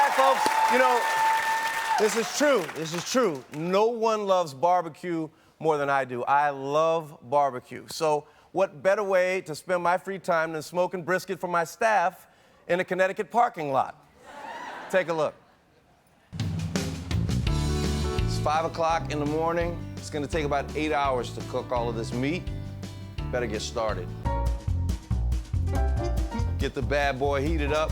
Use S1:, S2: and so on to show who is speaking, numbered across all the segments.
S1: right, folks, you know, this is true. This is true. No one loves barbecue more than I do. I love barbecue. So what better way to spend my free time than smoking brisket for my staff in a Connecticut parking lot? Take a look. It's 5 o'clock in the morning. It's gonna take about 8 hours to cook all of this meat. Better get started. Get the bad boy heated up.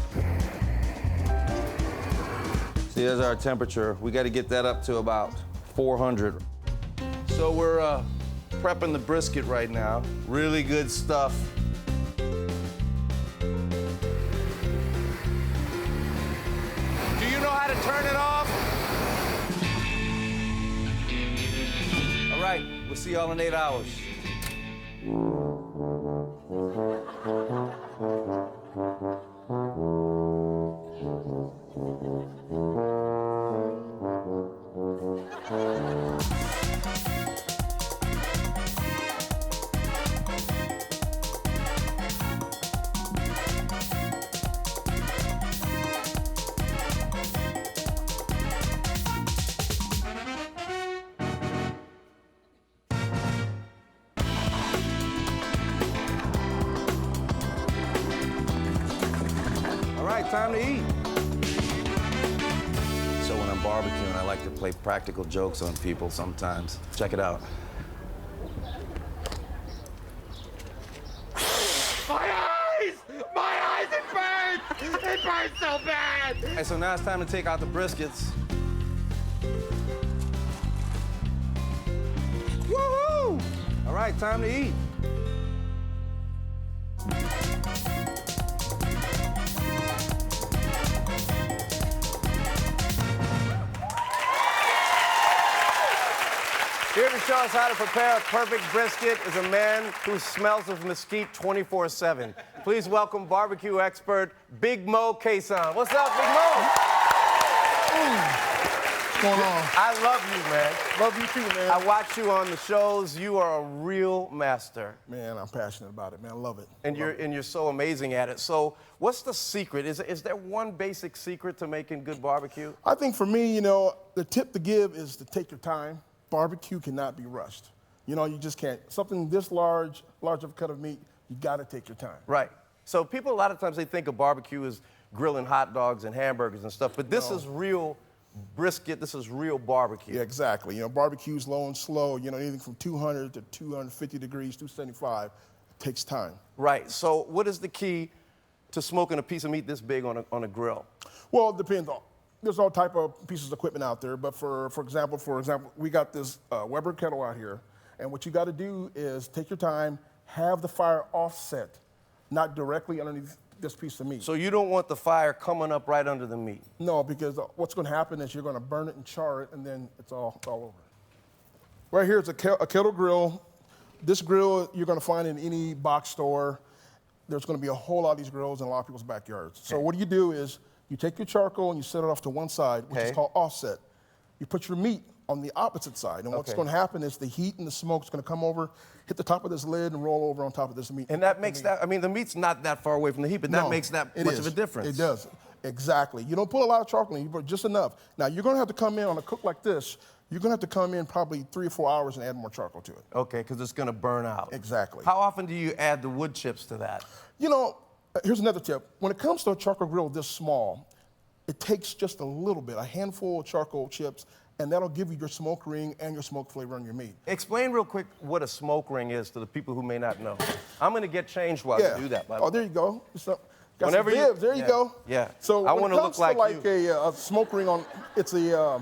S1: See, there's our temperature. We gotta get that up to about 400. So we're prepping the brisket right now. Really good stuff. Do you know how to turn it off? All right, we'll see y'all in 8 hours. All right, time to eat. So when I'm barbecuing, I like to play practical jokes on people sometimes. Check it out.
S2: My eyes! My eyes, it burns! It burns so bad!
S1: All right, so now it's time to take out the briskets. Woohoo! All right, time to eat. Here to show us how to prepare a perfect brisket is a man who smells of mesquite 24/7. Please welcome barbecue expert Big Mo Cason. What's up, Big Mo?
S3: What's going on?
S1: I love you, man.
S3: Love you too, man.
S1: I watch you on the shows. You are a real master.
S3: Man, I'm passionate about it, man. I love it.
S1: And you're so amazing at it. So what's the secret? Is there one basic secret to making good barbecue?
S3: I think for me, you know, the tip to give is to take your time. Barbecue cannot be rushed. You know, you just can't. Something this large of a cut of meat, you gotta take your time.
S1: Right. So people, a lot of times they think of barbecue as grilling hot dogs and hamburgers and stuff, but this is real brisket, this is real barbecue.
S3: Yeah, exactly. You know, barbecue's low and slow, you know, anything from 200 to 250 degrees, 275, it takes time.
S1: Right. So what is the key to smoking a piece of meat this big on a grill?
S3: Well, it depends on. There's all type of pieces of equipment out there, but for example, we got this Weber kettle out here, and what you got to do is take your time, have the fire offset, not directly underneath this piece of meat.
S1: So you don't want the fire coming up right under the meat?
S3: No, because what's going to happen is you're going to burn it and char it, and then it's all over. Right here is a kettle grill. This grill you're going to find in any box store. There's going to be a whole lot of these grills in a lot of people's backyards. So what you do is you take your charcoal and you set it off to one side, which is called offset. You put your meat on the opposite side, and what's going to happen is the heat and the smoke is going to come over, hit the top of this lid, and roll over on top of this meat.
S1: And that makes that, I mean, the meat's not that far away from the heat, but that makes that much of a difference.
S3: It does, exactly. You don't put a lot of charcoal in, you put just enough. Now, you're going to have to come in on a cook like this, you're going to have to come in probably 3 or 4 hours and add more charcoal to it.
S1: Okay, because it's going to burn out.
S3: Exactly.
S1: How often do you add the wood chips to that?
S3: You know, here's another tip. When it comes to a charcoal grill this small, it takes just a little bit, a handful of charcoal chips, and that'll give you your smoke ring and your smoke flavor on your meat.
S1: Explain real quick what a smoke ring is to the people who may not know. I'm going to get changed while you do that, by the way.
S3: Oh, there you go. Got
S1: Whenever
S3: some bibs. There you go.
S1: Yeah.
S3: So
S1: I
S3: when
S1: wanna
S3: it comes
S1: look like
S3: a smoke ring on, it's a,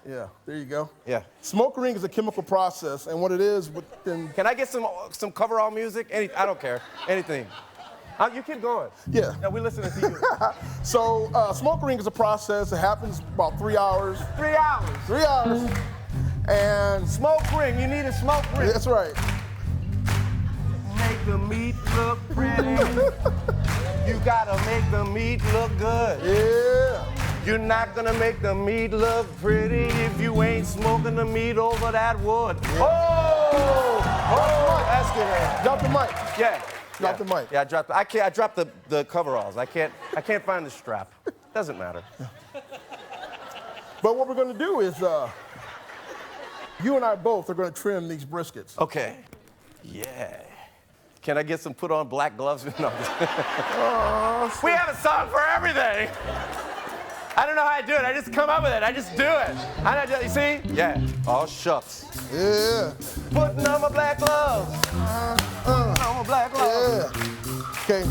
S3: yeah, there you go.
S1: Yeah.
S3: Smoke ring is a chemical process, and what it is within...
S1: Can I get some coverall music? I don't care. Anything. You keep going.
S3: Yeah.
S1: No, we're listening to you.
S3: So smoke ring is a process. It happens about 3 hours.
S1: 3 hours.
S3: 3 hours. And
S1: smoke ring. You need a smoke ring.
S3: That's right.
S1: Make the meat look pretty. You gotta make the meat look good.
S3: Yeah.
S1: You're not gonna make the meat look pretty if you ain't smoking the meat over that wood. Yeah. Oh, that's good.
S3: Drop the mic.
S1: Yeah.
S3: Drop the mic.
S1: Yeah, I dropped the coveralls. I can't find the strap. Doesn't matter.
S3: But what we're going to do is, you and I both are going to trim these briskets.
S1: Okay. Yeah. Can I get some put on black gloves? No. We have a song for everything. I don't know how I do it. I just come up with it. I just do it. You see? Yeah. Oh, shucks.
S3: Yeah.
S1: Putting on my black gloves. Putting on my black gloves.
S3: Yeah. Okay.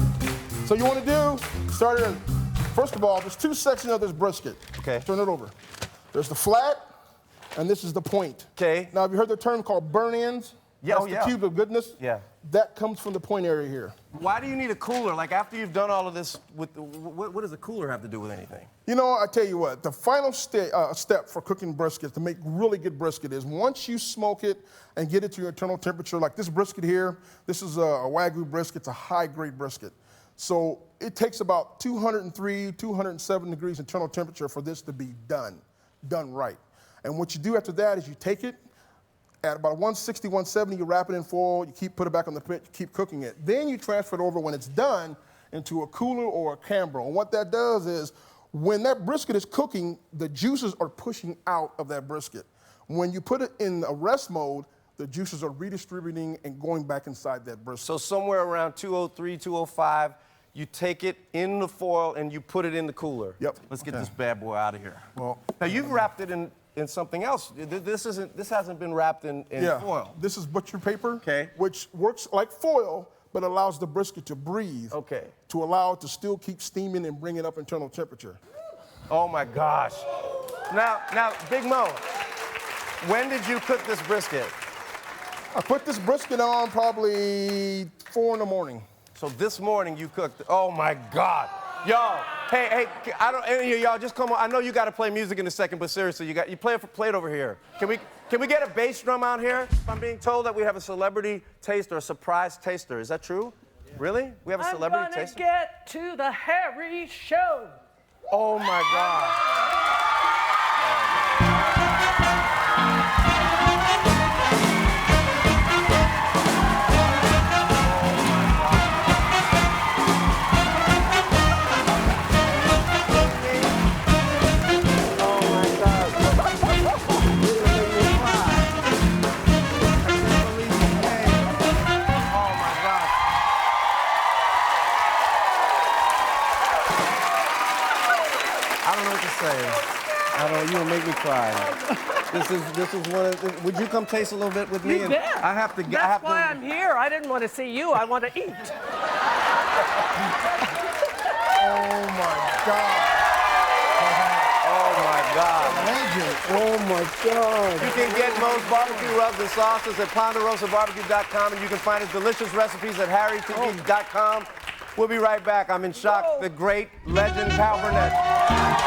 S3: So you want to do, start it. First of all, there's two sections of this brisket.
S1: Okay.
S3: Turn it over. There's the flat, and this is the point.
S1: Okay.
S3: Now, have you heard the term called burn ends?
S1: Yeah,
S3: That's
S1: oh, yeah.
S3: the cube of goodness?
S1: Yeah.
S3: That comes from the point area here.
S1: Why do you need a cooler? Like, after you've done all of this, what does a cooler have to do with anything?
S3: You know, I tell you what, the final step for cooking brisket to make really good brisket is once you smoke it and get it to your internal temperature, like this brisket here, this is a Wagyu brisket, it's a high-grade brisket. So it takes about 203, 207 degrees internal temperature for this to be done right. And what you do after that is you take it, at about 160, 170, you wrap it in foil, you put it back on the pit, you keep cooking it. Then you transfer it over when it's done into a cooler or a Cambro. And what that does is, when that brisket is cooking, the juices are pushing out of that brisket. When you put it in a rest mode, the juices are redistributing and going back inside that brisket.
S1: So somewhere around 203, 205, you take it in the foil and you put it in the cooler.
S3: Yep.
S1: Let's get this bad boy out of here.
S3: Well,
S1: now you've wrapped it in something else. This hasn't been wrapped in foil.
S3: This is butcher paper,
S1: okay,
S3: which works like foil, but allows the brisket to breathe.
S1: Okay.
S3: To allow it to still keep steaming and bring it up internal temperature.
S1: Oh my gosh. Now, Big Mo, when did you cook this brisket?
S3: I put this brisket on probably 4 in the morning.
S1: So this morning you cooked. Oh my God. Y'all, hey, any of y'all just come on. I know you got to play music in a second, but seriously, you play it over here. Can we get a bass drum out here? I'm being told that we have a celebrity taster, a surprise taster. Is that true? Yeah. Really? We have a celebrity taster?
S4: I'm gonna get to the Harry show.
S1: Oh my God. You don't make me cry. This is one of the, would you come taste a little bit with me?
S4: You bet.
S1: I have to.
S4: That's why I'm here. I didn't want to see you. I want to eat.
S3: Oh my God.
S1: Oh my God.
S3: Legend. Oh my God.
S1: You can get Mo's barbecue rubs and sauces at ponderosabarbecue.com, and you can find his delicious recipes at harrytv.com. We'll be right back. I'm in shock. The great legend Pal Burnett.